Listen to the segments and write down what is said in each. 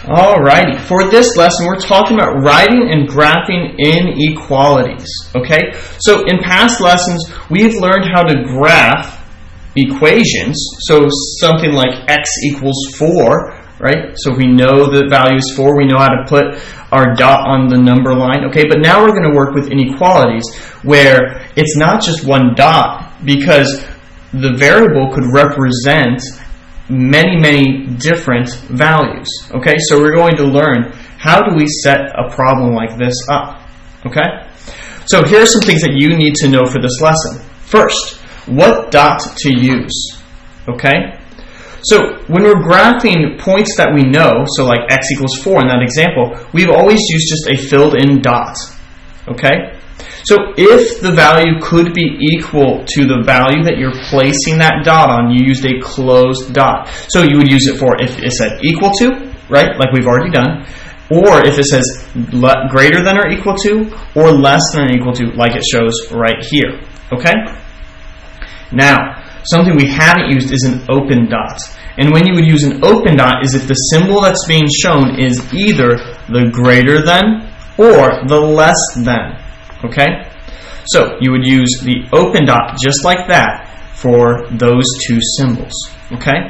Alrighty, for this lesson we're talking about writing and graphing inequalities. Okay, so in past lessons we've learned how to graph equations. So something like x equals 4, right? So if we know the value is 4, we know how to put our dot on the number line. Okay, but now we're going to work with inequalities where it's not just one dot, because the variable could represent many different values. Okay, so we're going to learn how do we set a problem like this up. Okay, so here are some things that you need to know for this lesson. First, what dot to use. Okay, so when we're graphing points that we know, so like x equals 4 in that example, we've always used just a filled in dot. Okay, so if the value could be equal to the value that you're placing that dot on, you used a closed dot. So you would use it for if it said equal to, right, like we've already done, or if it says greater than or equal to, or less than or equal to, like it shows right here. Okay? Now, something we haven't used is an open dot. And when you would use an open dot is if the symbol that's being shown is either the greater than or the less than. Okay? So you would use the open dot just like that for those two symbols. Okay?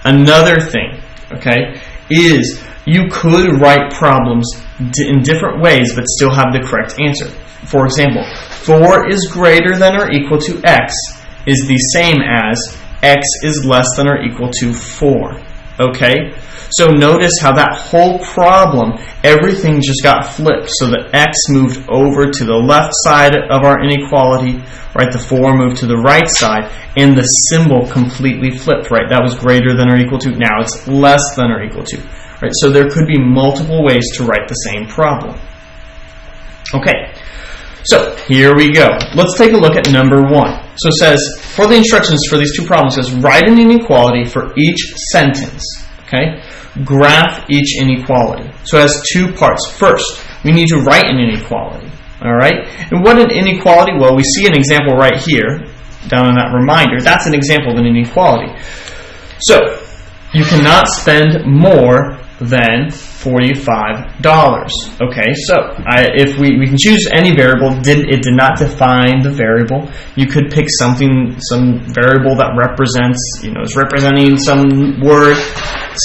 Another thing, okay, is you could write problems in different ways but still have the correct answer. For example, 4 is greater than or equal to x is the same as x is less than or equal to 4. Okay? So notice how that whole problem, everything just got flipped. So the x moved over to the left side of our inequality, right? The 4 moved to the right side, and the symbol completely flipped, right? That was greater than or equal to. Now it's less than or equal to, right? So there could be multiple ways to write the same problem. Okay, so here we go. Let's take a look at number 1. So it says, for the instructions for these two problems, it says write an inequality for each sentence. Okay, graph each inequality. So it has two parts. First, we need to write an inequality. All right, and what an inequality? Well, we see an example right here, down in that reminder. That's an example of an inequality. So you cannot spend more than $45. Okay, so if we can choose any variable. It did not define the variable. You could pick some variable that represents, is representing some word.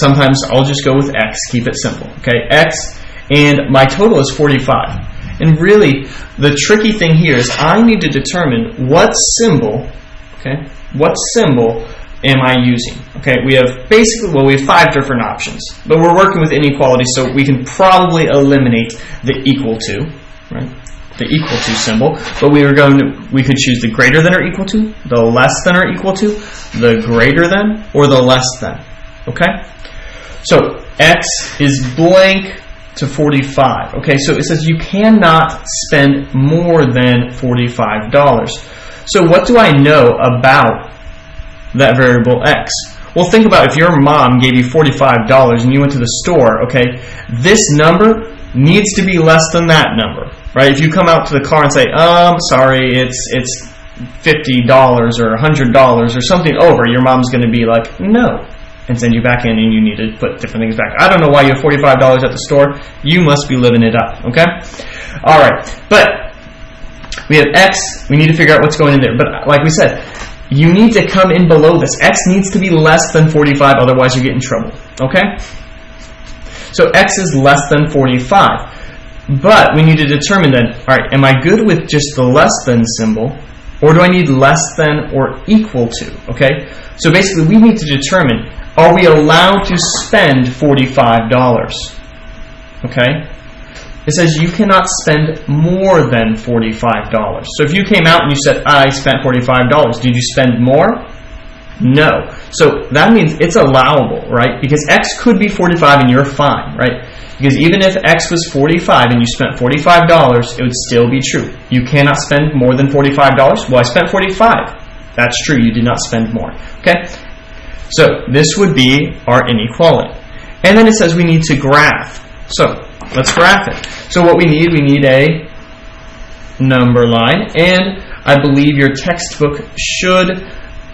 Sometimes I'll just go with x, keep it simple. Okay, x, and my total is 45. And really, the tricky thing here is I need to determine what symbol, okay, what symbol am I using? Okay, we have 5 different options, but we're working with inequality, so we can probably eliminate the equal to, right? The equal to symbol, but we could choose the greater than or equal to, the less than or equal to, the greater than, or the less than. Okay, so x is blank to 45. Okay, so it says you cannot spend more than $45. So what do I know about that variable x? Well, think about if your mom gave you $45 and you went to the store. Okay, this number needs to be less than that number, right? If you come out to the car and say, sorry, it's $50 or $100 or something over, your mom's going to be like, no, and send you back in, and you need to put different things back. I don't know why you have $45 at the store. You must be living it up. Okay, all right, but we have x. We need to figure out what's going in there. But like we said, you need to come in below this. X needs to be less than 45, otherwise you get in trouble. Okay? So x is less than 45. But we need to determine then, all right, am I good with just the less than symbol, or do I need less than or equal to? Okay? So basically we need to determine, are we allowed to spend $45? Okay? It says you cannot spend more than $45. So if you came out and you said, I spent $45, did you spend more? No. So that means it's allowable, right? Because x could be 45 and you're fine, right? Because even if x was 45 and you spent $45, it would still be true. You cannot spend more than $45. Well, I spent 45. That's true. You did not spend more. Okay? So this would be our inequality. And then it says we need to graph. So let's graph it. So what we need a number line, and I believe your textbook should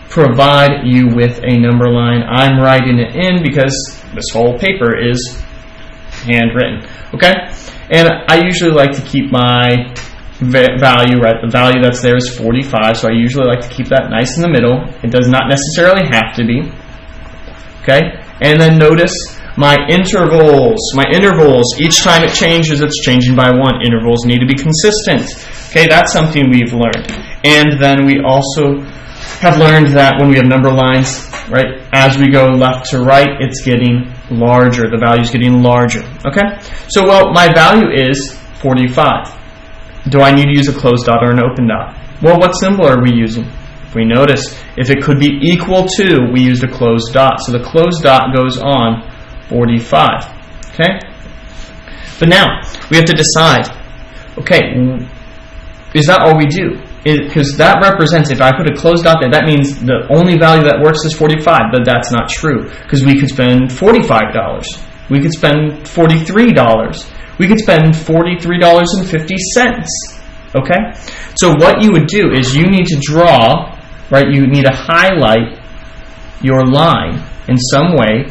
provide you with a number line. I'm writing it in because this whole paper is handwritten. Okay, and I usually like to keep my value, right? The value that's there is 45, so I usually like to keep that nice in the middle. It does not necessarily have to be. Okay, and then notice my intervals. My intervals, each time it changes, it's changing by 1. Intervals need to be consistent. Okay, that's something we've learned. And then we also have learned that when we have number lines, right, as we go left to right, it's getting larger. The value's getting larger. Okay, so well, my value is 45. Do I need to use a closed dot or an open dot? Well, what symbol are we using? If we notice, if it could be equal to, we used a closed dot. So the closed dot goes on 45. Okay? But now, we have to decide, okay, is that all we do? Because that represents, if I put a closed dot there, that means the only value that works is 45, but that's not true. Because we could spend $45. We could spend $43. We could spend $43.50. Okay? So what you would do is you need to draw, right, you need to highlight your line in some way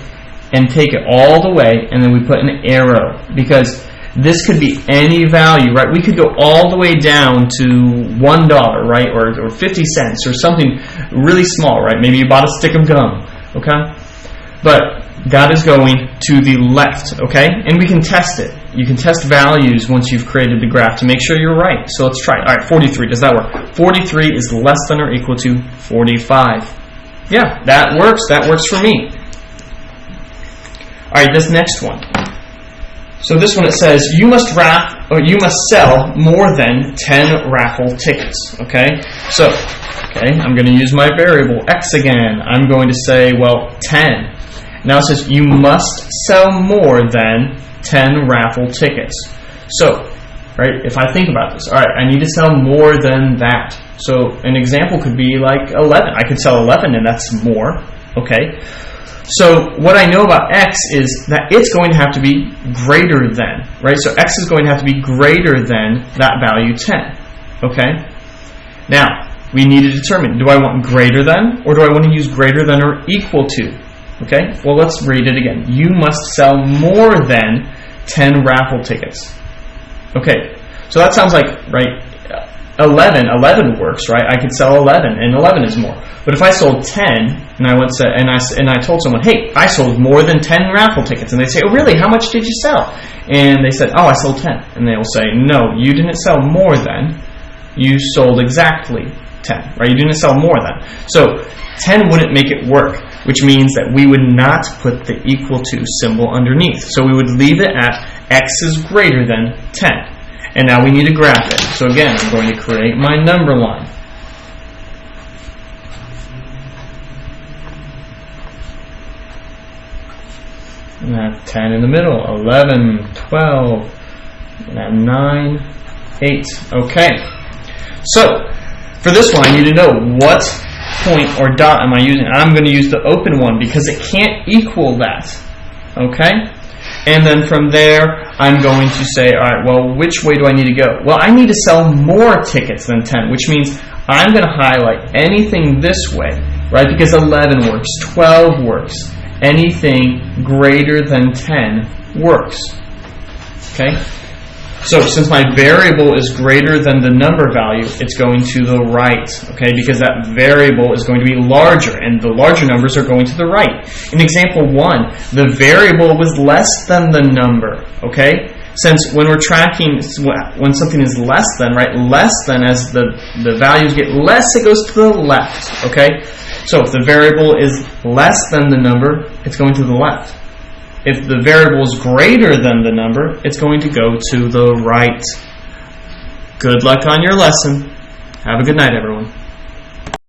and take it all the way, and then we put an arrow, because this could be any value, right? We could go all the way down to $1, right, or 50 cents or something really small, right? Maybe you bought a stick of gum, okay? But that is going to the left, okay? And we can test it. You can test values once you've created the graph to make sure you're right. So let's try it. All right, 43, does that work? 43 is less than or equal to 45. Yeah, that works. That works for me. All right, this next one. So this one, it says you must sell more than 10 raffle tickets. Okay. So, I'm going to use my variable x again. I'm going to say, well, 10. Now it says you must sell more than 10 raffle tickets. So, right, if I think about this, all right, I need to sell more than that. So an example could be like 11. I could sell 11, and that's more. Okay. So what I know about x is that it's going to have to be greater than, right? So x is going to have to be greater than that value 10, okay? Now, we need to determine, do I want greater than, or do I want to use greater than or equal to? Okay, well, let's read it again. You must sell more than 10 raffle tickets. Okay, so that sounds like, right, 11 works, right? I could sell 11, and 11 is more. But if I sold 10, and I told someone, hey, I sold more than 10 raffle tickets, and they say, oh, really? How much did you sell? And they said, oh, I sold 10. And they will say, no, you didn't sell more than. You sold exactly 10, right? You didn't sell more than. So 10 wouldn't make it work, which means that we would not put the equal to symbol underneath. So we would leave it at x is greater than 10. And now we need to graph it. So again, I'm going to create my number line. And I have 10 in the middle, 11, 12, and I have 9, 8. Okay. So, for this one, I need to know what point or dot am I using. I'm going to use the open one because it can't equal that. Okay? And then from there, I'm going to say, all right, well, which way do I need to go? Well, I need to sell more tickets than 10, which means I'm going to highlight anything this way, right? Because 11 works, 12 works. Anything greater than 10 works. Okay? So, since my variable is greater than the number value, it's going to the right, okay? Because that variable is going to be larger, and the larger numbers are going to the right. In example 1, the variable was less than the number, okay? Since when we're tracking, when something is less than, right? Less than, as the values get less, it goes to the left, okay? So, if the variable is less than the number, it's going to the left. If the variable is greater than the number, it's going to go to the right. Good luck on your lesson. Have a good night, everyone.